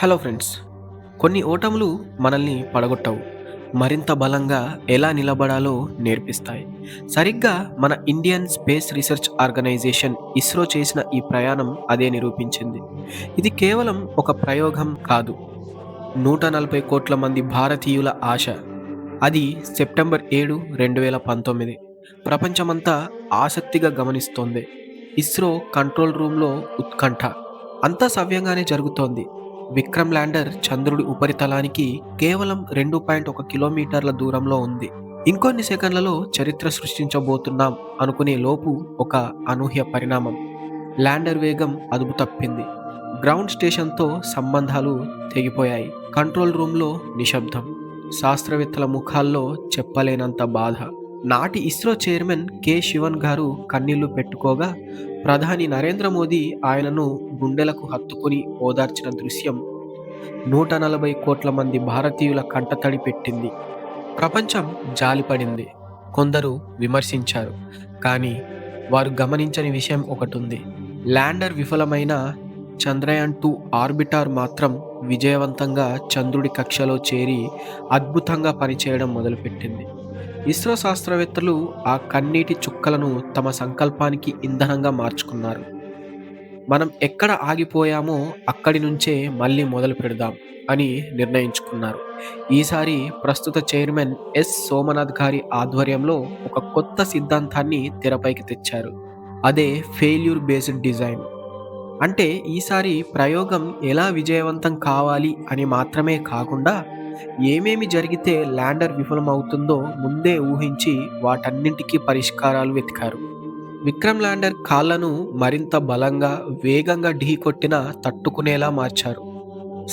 Hello friends. కొన్ని ఓటములు మనల్ని పడగొట్టవు. మరింత బలంగా ఎలా నిలబడాలో నేర్పిస్తాయి. సరిగ్గా మన Indian space research organisation ISRO చేసిన ఈ ప్రయాణం అదే నిరూపించింది. ఇది కేవలం ఒక ప్రయోగం కాదు. 140 కోట్ల మంది భారతీయుల ఆశ. అది సెప్టెంబర్ 7, 2019. ప్రపంచమంతా ఆసక్తిగా గమనిస్తోంది. ఇస్రో కంట్రోల్ రూమ్‌లో ఉత్కంఠ. అంతా సవ్యంగానే జరుగుతోంది. విక్రమ్ ల్యాండర్ చంద్రుడి ఉపరితలానికి కేవలం 2.1 కిలోమీటర్ల దూరంలో ఉంది. ఇంకొన్ని సెకన్లలో చరిత్ర సృష్టించబోతున్నాం అనుకునే లోపు ఒక అనూహ్య పరిణామం. ల్యాండర్ వేగం అదుపు తప్పింది. గ్రౌండ్ స్టేషన్తో సంబంధాలు తెగిపోయాయి. కంట్రోల్ రూమ్లో నిశ్శబ్దం. శాస్త్రవేత్తల ముఖాల్లో చెప్పలేనంత బాధ. నాటి ఇస్రో చైర్మన్ కె శివన్ గారు కన్నీళ్లు పెట్టుకోగా, ప్రధాని నరేంద్ర మోదీ ఆయనను గుండెలకు హత్తుకుని ఓదార్చిన దృశ్యం 140 కోట్ల మంది భారతీయుల కంటతడి పెట్టింది. ప్రపంచం జాలిపడింది. కొందరు విమర్శించారు. కానీ వారు గమనించని విషయం ఒకటుంది. ల్యాండర్ విఫలమైన చంద్రయాన్-2 ఆర్బిటార్ మాత్రం విజయవంతంగా చంద్రుడి కక్షలో చేరి అద్భుతంగా పనిచేయడం మొదలుపెట్టింది. ఇస్రో శాస్త్రవేత్తలు ఆ కన్నీటి చుక్కలను తమ సంకల్పానికి ఇంధనంగా మార్చుకున్నారు. మనం ఎక్కడ ఆగిపోయామో అక్కడి నుంచే మళ్ళీ మొదలు పెడదాం అని నిర్ణయించుకున్నారు. ఈసారి ప్రస్తుత చైర్మన్ ఎస్ సోమనాథ్ గారి ఆధ్వర్యంలో ఒక కొత్త సిద్ధాంతాన్ని తెరపైకి తెచ్చారు. అదే ఫెయిల్యూర్ బేస్డ్ డిజైన్. అంటే ఈసారి ప్రయోగం ఎలా విజయవంతం కావాలి అని మాత్రమే కాకుండా, ఏమేమి జరిగితే ల్యాండర్ విఫలమవుతుందో ముందే ఊహించి వాటన్నింటికీ పరిష్కారాలు వెతికారు. విక్రమ్ ల్యాండర్ కాళ్లను మరింత బలంగా, వేగంగా ఢీకొట్టినా తట్టుకునేలా మార్చారు.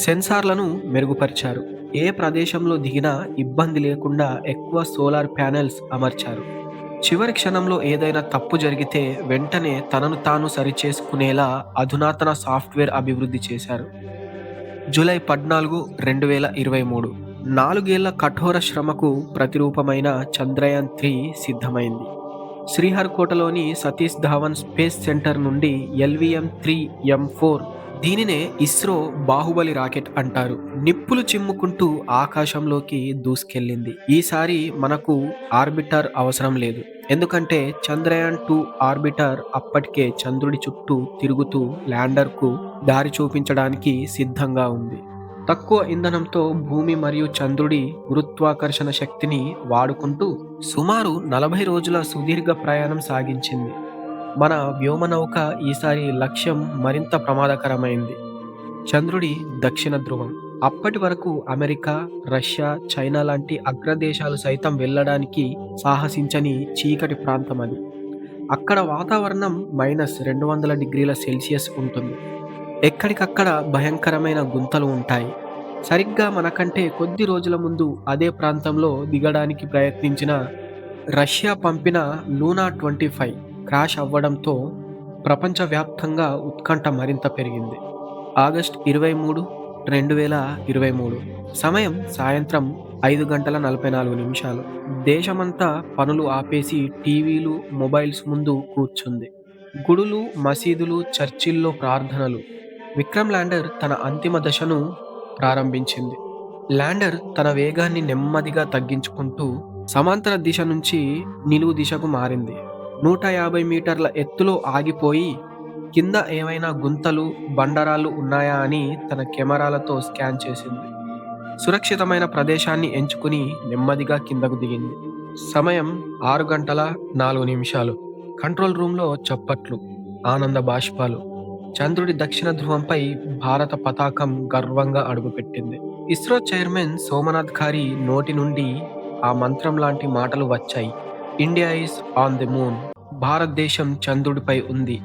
సెన్సార్లను మెరుగుపరిచారు. ఏ ప్రదేశంలో దిగినా ఇబ్బంది లేకుండా ఎక్కువ సోలార్ ప్యానెల్స్ అమర్చారు. చివరి క్షణంలో ఏదైనా తప్పు జరిగితే వెంటనే తనను తాను సరిచేసుకునేలా అధునాతన సాఫ్ట్వేర్ అభివృద్ధి చేశారు. జూలై 14, 2023. 4 ఏళ్ల కఠోర శ్రమకు ప్రతిరూపమైన చంద్రయాన్-3 సిద్ధమైంది. శ్రీహరికోటలోని సతీష్ ధావన్ స్పేస్ సెంటర్ నుండి LVM-3 M4, దీనినే ఇస్రో బాహుబలి రాకెట్ అంటారు, నిప్పులు చిమ్ముకుంటూ ఆకాశంలోకి దూసుకెళ్ళింది. ఈసారి మనకు ఆర్బిటర్ అవసరం లేదు. ఎందుకంటే చంద్రయాన్-2 ఆర్బిటర్ అప్పటికే చంద్రుడి చుట్టూ తిరుగుతూ ల్యాండర్కు దారి చూపించడానికి సిద్ధంగా ఉంది. తక్కువ ఇంధనంతో భూమి మరియు చంద్రుడి గురుత్వాకర్షణ శక్తిని వాడుకుంటూ సుమారు 40 రోజుల సుదీర్ఘ ప్రయాణం సాగించింది. మన వ్యోమనౌక ఈసారి లక్ష్యం మరింత ప్రమాదకరమైంది. చంద్రుడి దక్షిణ ధ్రువం. అప్పటి వరకు అమెరికా, రష్యా, చైనా లాంటి అగ్రదేశాలు సైతం వెళ్ళడానికి సాహసించని చీకటి ప్రాంతం అది. అక్కడ వాతావరణం -200 డిగ్రీల సెల్సియస్ ఉంటుంది. ఎక్కడికక్కడ భయంకరమైన గుంతలు ఉంటాయి. సరిగ్గా మనకంటే కొద్ది రోజుల ముందు అదే ప్రాంతంలో దిగడానికి ప్రయత్నించిన రష్యా పంపిన లూనా 25 క్రాష్ అవ్వడంతో ప్రపంచవ్యాప్తంగా ఉత్కంఠ మరింత పెరిగింది. ఆగస్టు 23, 2023. సమయం సాయంత్రం 5:44. దేశమంతా పనులు ఆపేసి టీవీలు, మొబైల్స్ ముందు కూర్చుంది. గుడులు, మసీదులు, చర్చిల్లో ప్రార్థనలు. విక్రమ్ ల్యాండర్ తన అంతిమ దశను ప్రారంభించింది. ల్యాండర్ తన వేగాన్ని నెమ్మదిగా తగ్గించుకుంటూ సమాంతర దిశ నుంచి నిలువు దిశకు మారింది. 150 మీటర్ల ఎత్తులో ఆగిపోయి కింద ఏవైనా గుంతలు, బండరాళ్ళు ఉన్నాయా అని తన కెమెరాలతో స్కాన్ చేసింది. సురక్షితమైన ప్రదేశాన్ని ఎంచుకుని నెమ్మదిగా కిందకు దిగింది. సమయం 6:04. కంట్రోల్ రూమ్లో చప్పట్లు, ఆనంద బాష్పాలు. చంద్రుడి దక్షిణ ధ్రువంపై భారత పతాకం గర్వంగా అడుగుపెట్టింది. ఇస్రో చైర్మన్ సోమనాథ్ గారి నోటి నుండి ఆ మంత్రం లాంటి మాటలు వచ్చాయి. India is on the moon. భారతదేశం చంద్రుడిపై ఉంది.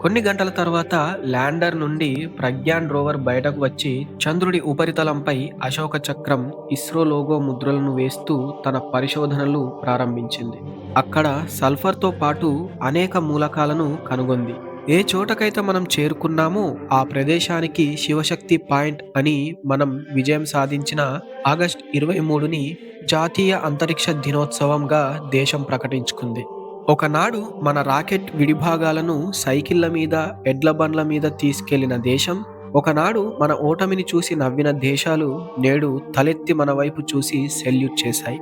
కొన్ని గంటల తర్వాత ల్యాండర్ నుండి ప్రజ్ఞాన్ రోవర్ బయటకు వచ్చి చంద్రుడి ఉపరితలంపై అశోక చక్రం, ఇస్రో లోగో ముద్రలను వేస్తూ తన పరిశోధనలు ప్రారంభించింది. అక్కడ సల్ఫర్తో పాటు అనేక మూలకాలను కనుగొంది. ఏ చోటకైతే మనం చేరుకున్నామో ఆ ప్రదేశానికి శివశక్తి పాయింట్ అని మనం విజయం సాధించిన ఆగస్టు 23ని జాతీయ అంతరిక్ష దినోత్సవంగా దేశం ప్రకటించుకుంది. ఒకనాడు మన రాకెట్ విడిభాగాలను సైకిళ్ల మీద, ఎడ్ల బండ్ల మీద తీసుకెళ్లిన దేశం ఒకనాడు మన ఓటమిని చూసి నవ్విన దేశాలు నేడు తలెత్తి మన వైపు చూసి సెల్యూట్ చేశాయి.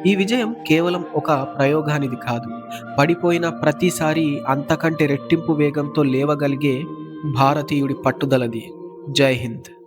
ఈ విజయం కేవలం ఒక ప్రయోగానిది కాదు. పడిపోయిన ప్రతిసారి అంతకంటే రెట్టింపు వేగంతో లేవగలిగే భారతీయుడి పట్టుదలది. జై హింద్.